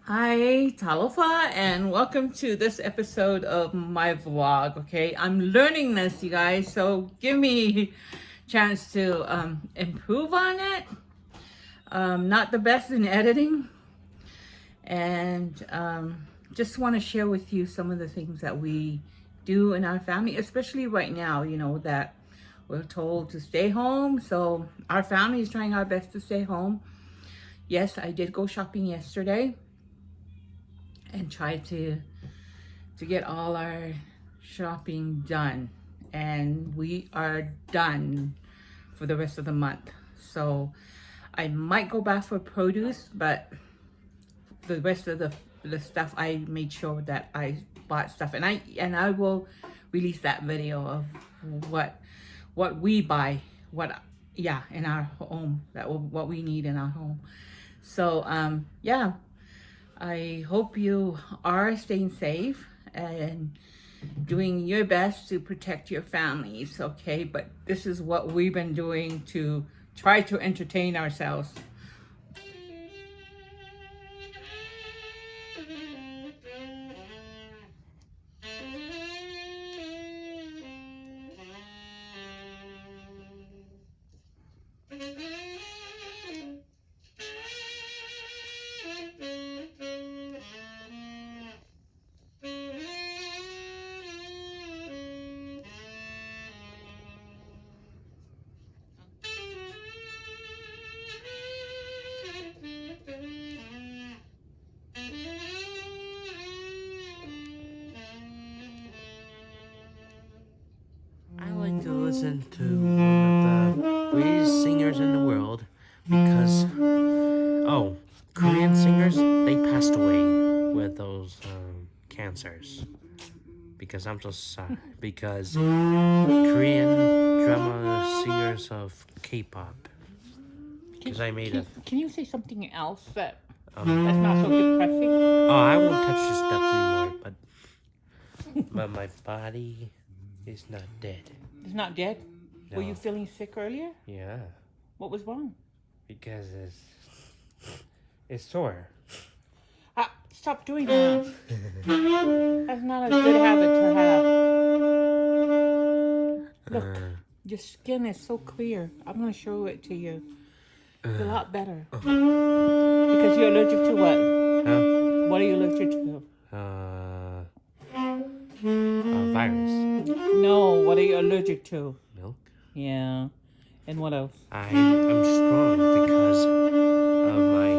Hi, Talofa, and welcome to this episode of my vlog. Okay, I'm learning this, you guys, so give me a chance to improve on it. Not the best in editing, and just want to share with you some of the things that we do in our family, especially right now. You know that we're told to stay home, so our family is trying our best to stay home. Yes, I did go shopping yesterday and try to get all our shopping done, and we are done for the rest of the month. So I might go back for produce, but the rest of the stuff I made sure that I bought stuff, and I will release that video of what we buy, what yeah, in our home, what we need in our home. So yeah, I hope you are staying safe and doing your best to protect your families, okay? But this is what we've been doing to try to entertain ourselves. I like to listen to one of the greatest singers in the world because, Korean singers, they passed away with those cancers. Because I'm so sorry. Because Korean drama singers of K-pop. Because I made a. Can you say something else that's Um, not so depressing? I won't touch the steps anymore, but my body is not dead. It's not dead? No. Were you feeling sick earlier? Yeah. What was wrong? Because it's sore. Stop doing that. That's not a good habit to have. Look, your skin is so clear. I'm going to show it to you. It's a lot better. Because you're allergic to what? Huh? What are you allergic to? Virus. No, what are you allergic to? Milk. Yeah. And what else? I'm strong because of my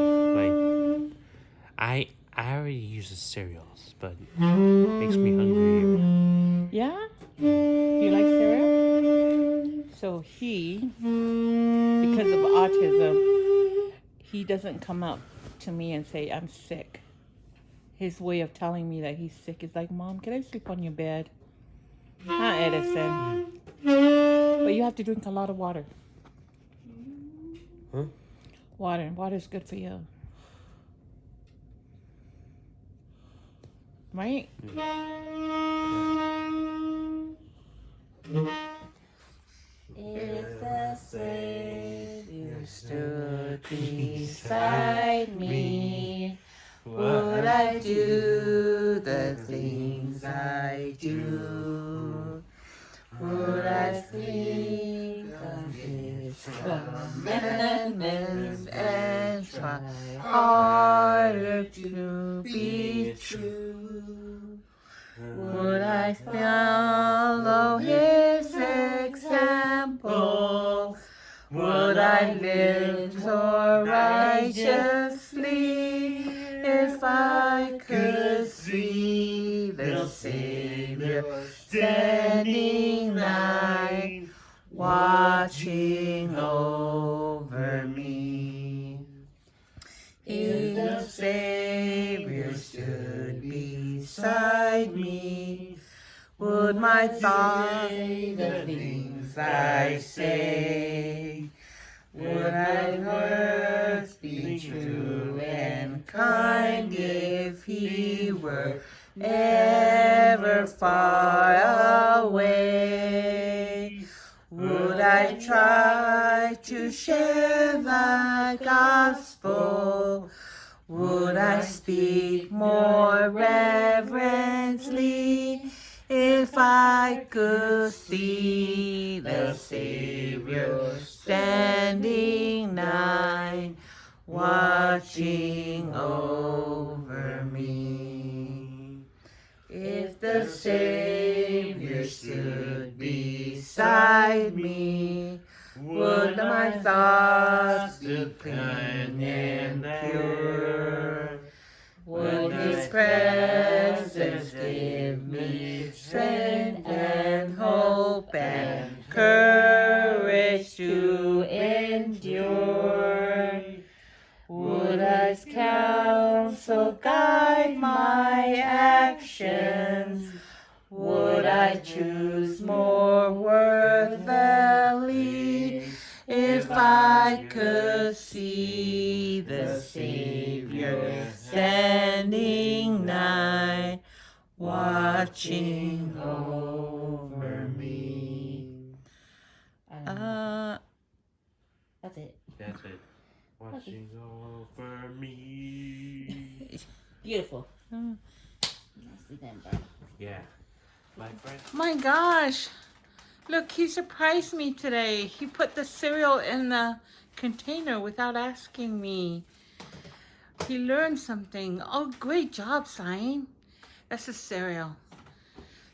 I already use the cereals, but it makes me hungry. Yeah? You like cereal? So because of autism, he doesn't come up to me and say, I'm sick. His way of telling me that he's sick is like, Mom, can I sleep on your bed? Huh, Edison? But you have to drink a lot of water. Huh? Water's good for you. Right? If the Savior stood beside me, would I do the things I do? Would I think of His commandments and try harder to be true? Would I follow His example? Would I live so righteously if I could see the Savior standing nigh, watching over me? If the Savior stood beside me, would my thoughts say the things I say? Would my words be true and kind if He were ever far away? Would I try to share the gospel? Would I speak more reverently if I could see the Savior standing nigh, watching over me? If the Savior stood beside me, would my thoughts be clean and pure? Would His presence give me strength and hope and courage to endure? Would His counsel guide my actions? Would I choose more worthily if I could see the Savior standing nigh, watching over me? That's it. That's it. Watching over me. Beautiful. Nicely done, bro. Yeah. My friend. My gosh. Look, he surprised me today. He put the cereal in the container without asking me. He learned something. Oh, great job, Sign. That's his cereal.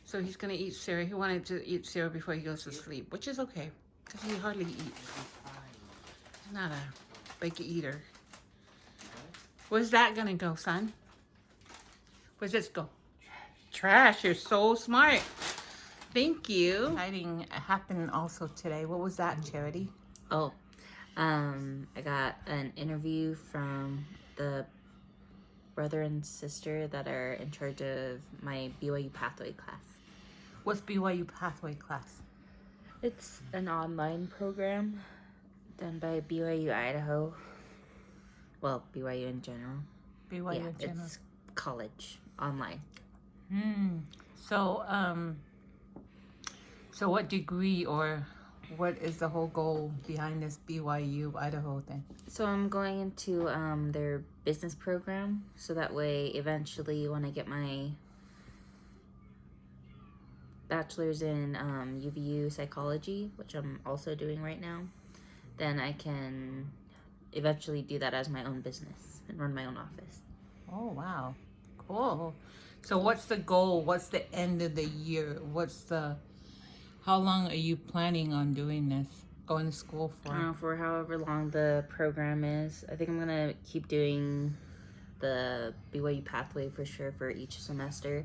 So he's going to eat cereal. He wanted to eat cereal before he goes to sleep, which is okay because he hardly eats. He's not a big eater. Where's that going to go, son? Where's this go? Trash. You're so smart. Thank you. Exciting happened also today. What was that, Charity? Oh, I got an interview from the brother and sister that are in charge of my BYU Pathway class. What's BYU Pathway class? It's an online program done by BYU Idaho. Well, BYU in general. BYU in general. It's college online. So, so what degree or what is the whole goal behind this BYU Idaho thing? So I'm going into their business program, so that way eventually when I get my bachelor's in UVU psychology, which I'm also doing right now, then I can eventually do that as my own business and run my own office. Oh, wow. Cool. So what's the goal? What's the end of the year? How long are you planning on doing this? Going to school for? For however long the program is. I think I'm going to keep doing the BYU Pathway for sure for each semester.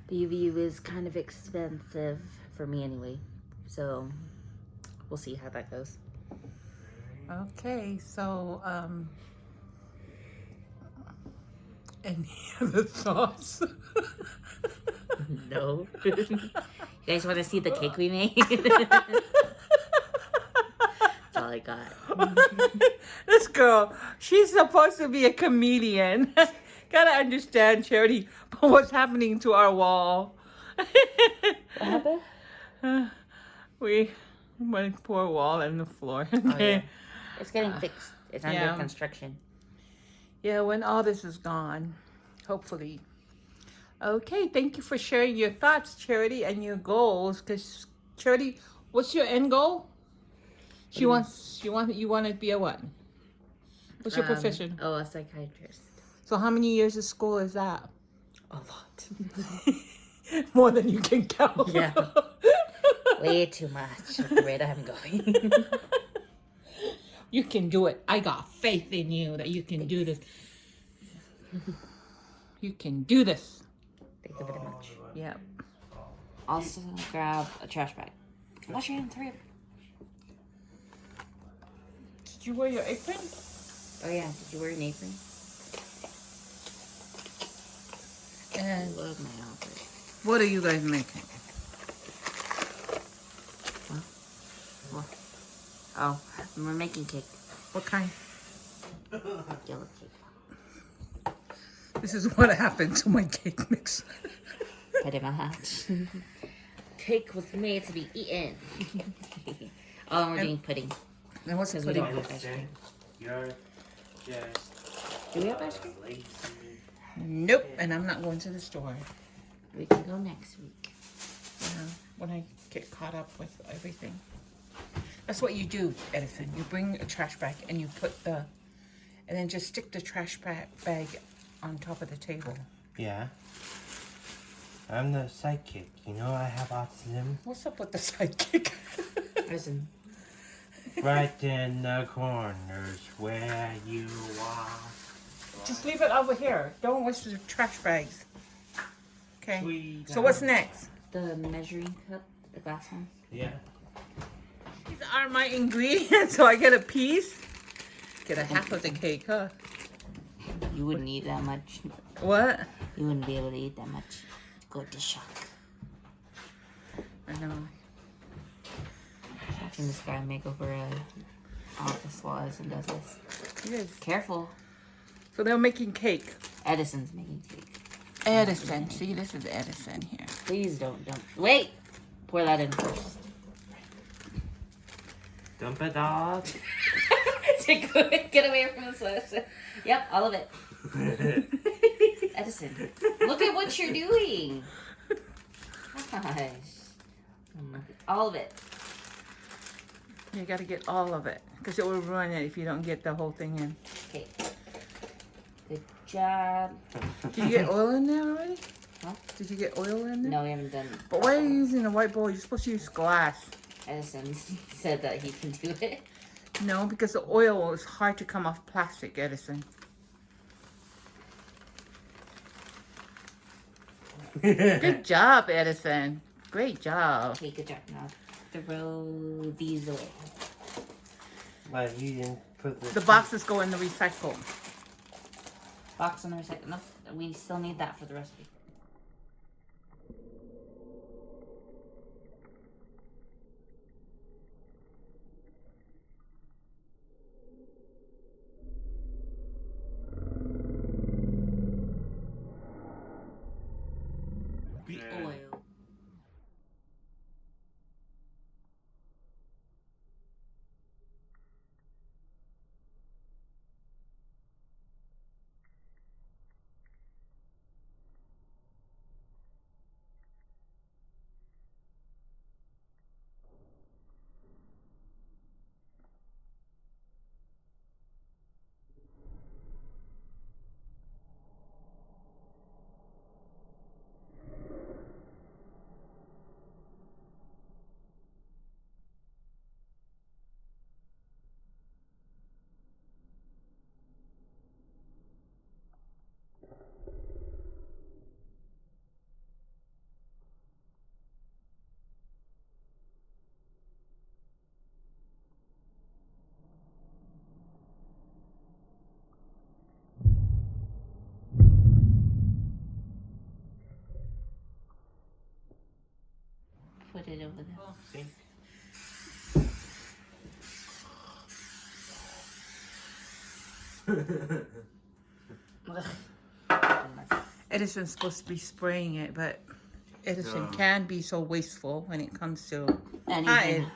The UVU is kind of expensive for me anyway. So we'll see how that goes. Okay, so any other thoughts? No. You guys want to see the cake we made? That's all I got. This girl, she's supposed to be a comedian. Gotta understand, Charity, what's happening to our wall. What happened? My poor wall and the floor. Oh, yeah. It's getting fixed. It's under Yeah. construction. Yeah, when all this is gone, hopefully. Okay, thank you for sharing your thoughts, Charity, and your goals. Because Charity, what's your end goal? You want to be a what? What's your profession? Oh, a psychiatrist. So how many years of school is that? A lot. More than you can count. Yeah. Way too much at the rate I'm going. You can do it. I got faith in you that you can do this. You can do this. Thank you very much. Yep. Also, grab a trash bag. Wash your hands, hurry up. Did you wear your apron? Oh, yeah. Did you wear an apron? I love my outfit. What are you guys making? What? Oh, we're making cake. What kind? Yellow cake. This is what happened to my cake mix. Pretty much. Cake was made to be eaten. Oh, and we're doing pudding. And what's the Because we pudding? don't have ice cream. You're just Do we have ice cream? Nope, and I'm not going to the store. We can go next week. When I get caught up with everything. That's what you do, Edison. You bring a trash bag and you put and then just stick the trash bag on top of the table. Yeah. I'm the sidekick. You know I have autism. What's up with the sidekick? Listen. Right in the corners where you are. Just leave it over here. Don't waste the trash bags. Okay. Sweet. So what's next? The measuring cup, the glass one. Yeah. These are my ingredients, so I get a piece. Get a half of the cake, huh? You wouldn't eat that much. What? You wouldn't be able to eat that much. Go to shock. I know. Watching this guy make over a office while Edison does this. Yes. Careful. So they're making cake. Edison's making cake. Edison. See, this is Edison here. Please don't. Wait! Pour that in first. Dump it all. Get away from the sweat. Yep, all of it. Edison, look at what you're doing. Gosh. All of it. You got to get all of it because it will ruin it if you don't get the whole thing in. Okay. Good job. Did you get oil in there already? Huh? Did you get oil in there? No, we haven't done. But why are you using a white bowl? You're supposed to use glass. Edison said that he can do it. No, because the oil is hard to come off plastic, Edison. Good job, Edison. Great job. Okay, good job. Now throw these away. But you didn't put The boxes go in the recycle. Box on the recycle. No, we still need that for the recipe. The oil. Put it over there. Edison's supposed to be spraying it, but Edison can be so wasteful when it comes to... Anything.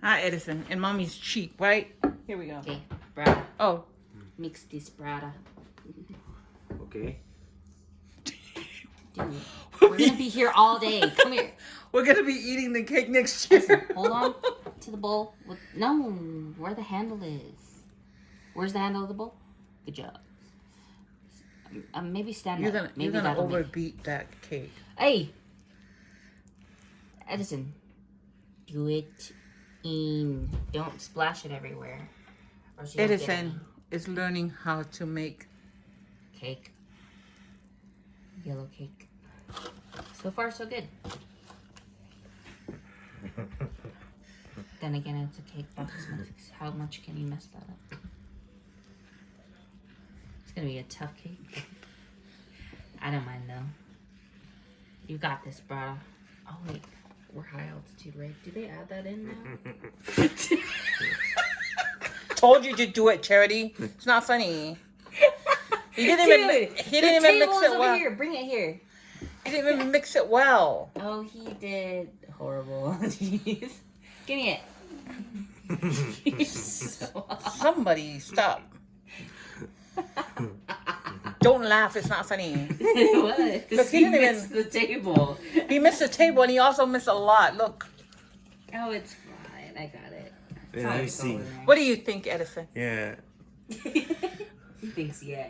Hi, Edison. And Mommy's cheap, right? Here we go. Okay, Brada. Oh. Mix this Brada. Okay. Dude, we're gonna be here all day. Come here. We're going to be eating the cake next year. Listen, hold on to the bowl. No, where the handle is. Where's the handle of the bowl? Good job. Maybe stand You're up. Maybe gonna that'll make- overbeat that cake. Hey, Edison, do it in. Don't splash it everywhere. Or else you don't get Edison is learning how to make any cake. Yellow cake. So far, so good. Then again, it's a cake box. How much can you mess that up? It's gonna be a tough cake. I don't mind though. You got this, bro. Oh wait, we're high altitude, right? Do they add that in now? Told you to do it, Charity. It's not funny. He didn't even. He didn't even mix it over well. here. Bring it here. He didn't even mix it well. Oh, he did. Horrible. Jeez. Give me it. You're so Somebody stop. Don't laugh, it's not funny. What? Because he He didn't even- missed the table. He missed the table and he also missed a lot. Look. Oh, it's fine. I got it. Yeah, let me see. What do you think, Edison? Yeah. He thinks, yeah.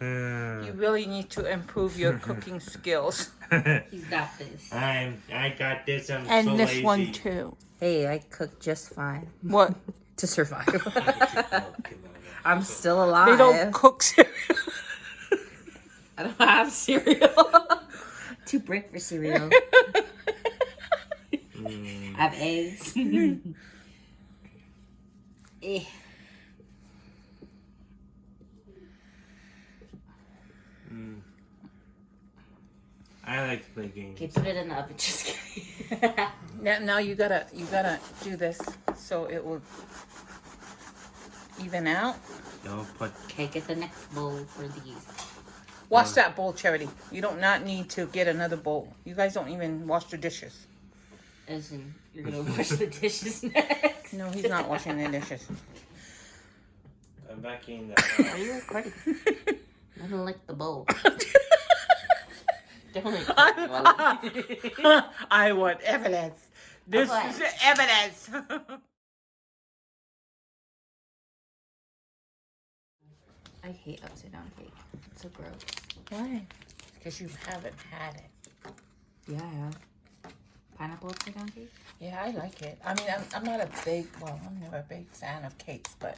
You really need to improve your cooking skills. He's got this. I got this. I'm And so this lazy. one too. Hey, I cook just fine What? to survive. I'm still alive. They don't cook cereal. I don't have cereal. Too brick for cereal. I have eggs. Eh. I like to play games. Okay, put it in the oven. Just kidding. Now you gotta do this so it will even out. Don't put. Okay, get the next bowl for these. Wash that bowl, Charity. You don't not need to get another bowl. You guys don't even wash the dishes. As in, you're gonna wash the dishes next. No, he's not washing the dishes. I'm back in Are you recording? I don't like the bowl. Don't like I want evidence. This Okay. is evidence. I hate upside down cake. It's so gross. Why? Because you haven't had it. Yeah, I have. Pineapple upside down cake? Yeah, I like it. I mean, I'm not a big, well, I'm never a big fan of cakes, but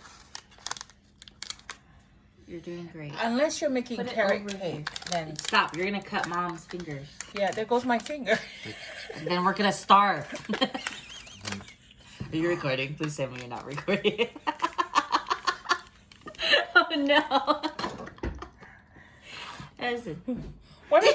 You're doing great. unless you're making Put it carrot over cake, then Stop. You're gonna cut mom's fingers. yeah, there goes my finger. And then we're gonna starve. Are you recording? Please tell me you're not recording. Oh no. Listen. What is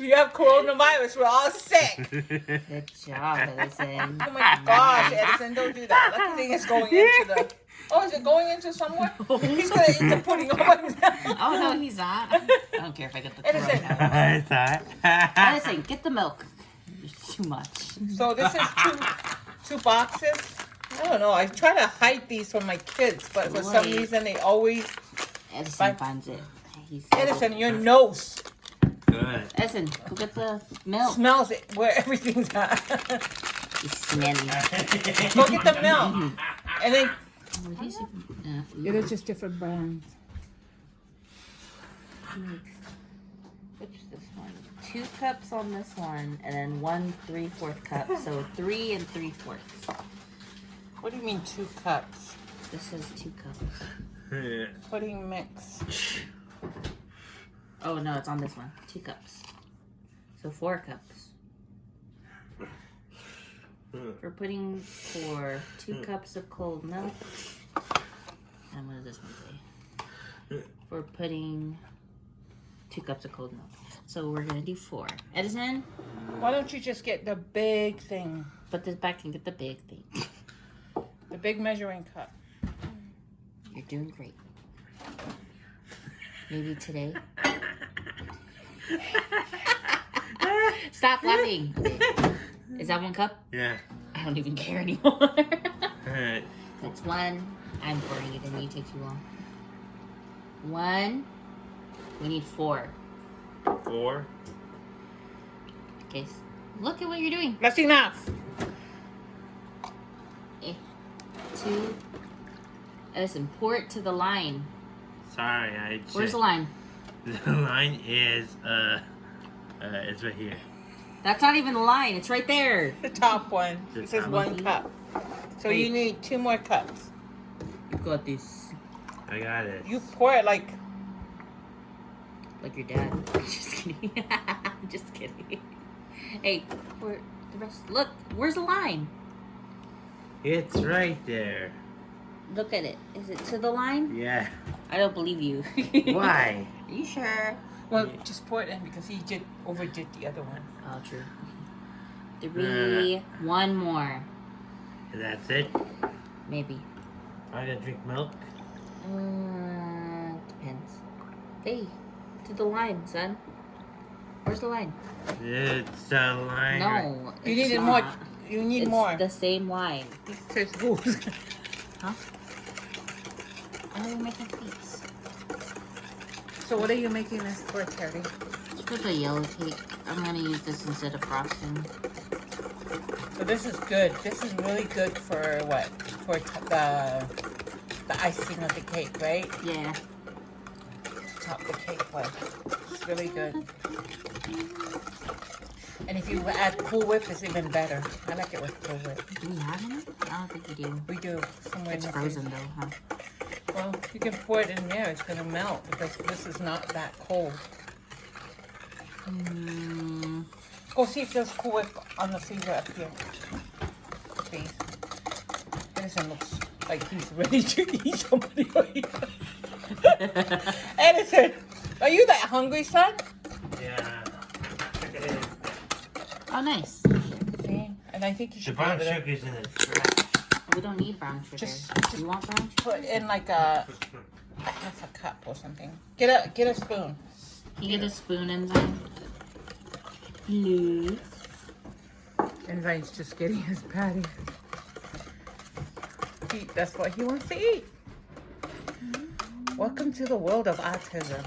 You have coronavirus. We're all sick. Good job, Edison. Oh my gosh, Edison, don't do that. Lucky thing is going into the. Oh, is it going into somewhere? He's gonna eat the pudding all by himself. Oh no, he's not. I don't care if I get the Edison. corona. I thought. Edison, get the milk. It's too much. So this is two boxes. I don't know. I try to hide these from my kids, but for some Wait. reason they always. Edison Bye. finds it. He's Edison, your nose Good. Edison, go get the milk. smells it where everything's at. He's smelly. Go get the milk, and then What is it? it is just different brands. Which is this one? 2 cups on this one, and then 1 3/4 cup. So 3 and 3/4. What do you mean 2 cups? This says 2 cups. Pudding mix. Oh no, it's on this one. 2 cups. So 4 cups. We're putting for 2 cups of cold milk. And what does this one say? We're putting 2 cups of cold milk. So we're gonna do 4. Edison, Why don't you just get the big thing, put this back and get the big thing. the big measuring cup? You're doing great. Maybe today. Stop laughing. Okay. Is that 1 cup? Yeah. I don't even care anymore. Alright. That's 1. I'm pouring it and you take too long. 1. We need 4. 4. Okay. Look at what you're doing. That's enough. 2. Edison, pour it to the line. Sorry, I just. Where's the line? The line is it's right here. That's not even the line. It's right there. The top one. The It says top 1 one? cup. So you need 2 more cups. You got this. I got it. You pour it like Like your dad. Just kidding. Just kidding. Hey, pour the rest. Look, where's the line? It's right there. Look at it. Is it to the line? Yeah. I don't believe you. Why? Are you sure? well, just pour it in because he overdid the other one. Oh, true. 3. 1 more. That's it. Maybe. I gonna drink milk. Depends. Hey, to the line, son. Where's the line? It's a line. No. You it's needed not. You need It's more. the same wine. This tastes good. Huh? And then we're making cakes. So what are you making this for, Terry? It's for the yellow cake. I'm gonna use this instead of frosting. So this is good. This is really good for what? For the icing of the cake, right? Yeah. To top the cake with. It's really good. And if you add Cool Whip, it's even better. I like it with Cool Whip. Do we have any? I don't think we do. We do somewhere It's in the frozen freezer. though, huh? Well, you can pour it in there. It's gonna melt because this is not that cold. Mm, Go see if there's Cool Whip on the freezer up here, please. Edison looks like he's ready to eat somebody. Edison, are you that hungry, son? Yeah. oh, nice. See? And I think you The should brown be able to sugar's in the trash. We don't need brown sugar. Just- you want brown sugar? put in like a half a cup or something. Get a spoon. Can you get a spoon enzyme? Please. Enzyme's just getting his patty. That's what he wants to eat. Welcome to the world of autism.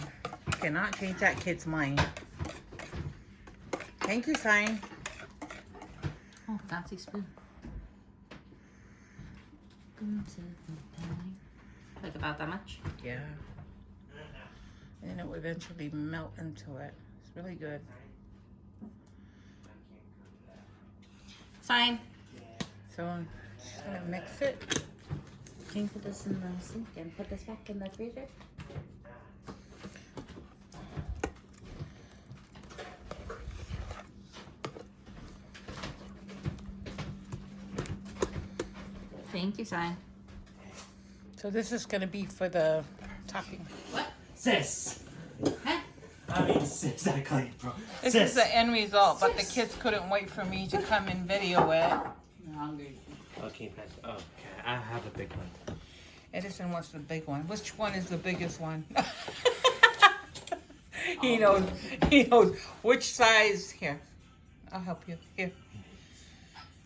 You cannot change that kid's mind. Thank you, Sign. Oh, fancy spoon. Like about that much? Yeah. And it will eventually melt into it. It's really good. Fine. So I'm just gonna mix it. Can you put this in the sink and put this back in the freezer? Thank you, Sign. So this is gonna be for the topping. What? Sis! Huh? I mean, sis, I call you bro. This Sis! is the end result, but the kids couldn't wait for me to come and video it. I'm hungry. Okay, pass. Okay, I have a big one. Edison wants the big one. Which one is the biggest one? He knows which size. Here, I'll help you. Here.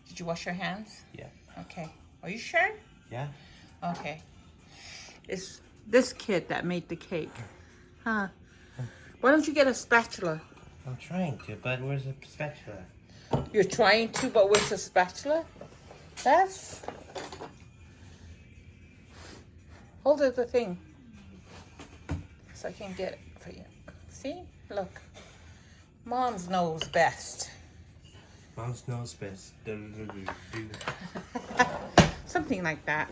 Did you wash your hands? Yeah. Okay. Are you sure? Yeah? Okay. It's this kid that made the cake. Huh. Why don't you get a spatula? I'm trying to, but where's the spatula? You're trying to, but where's the spatula? That's... Hold it the thing. So I can get it for you. See? Look. Mom's knows best. Mom's nose best. Something like that.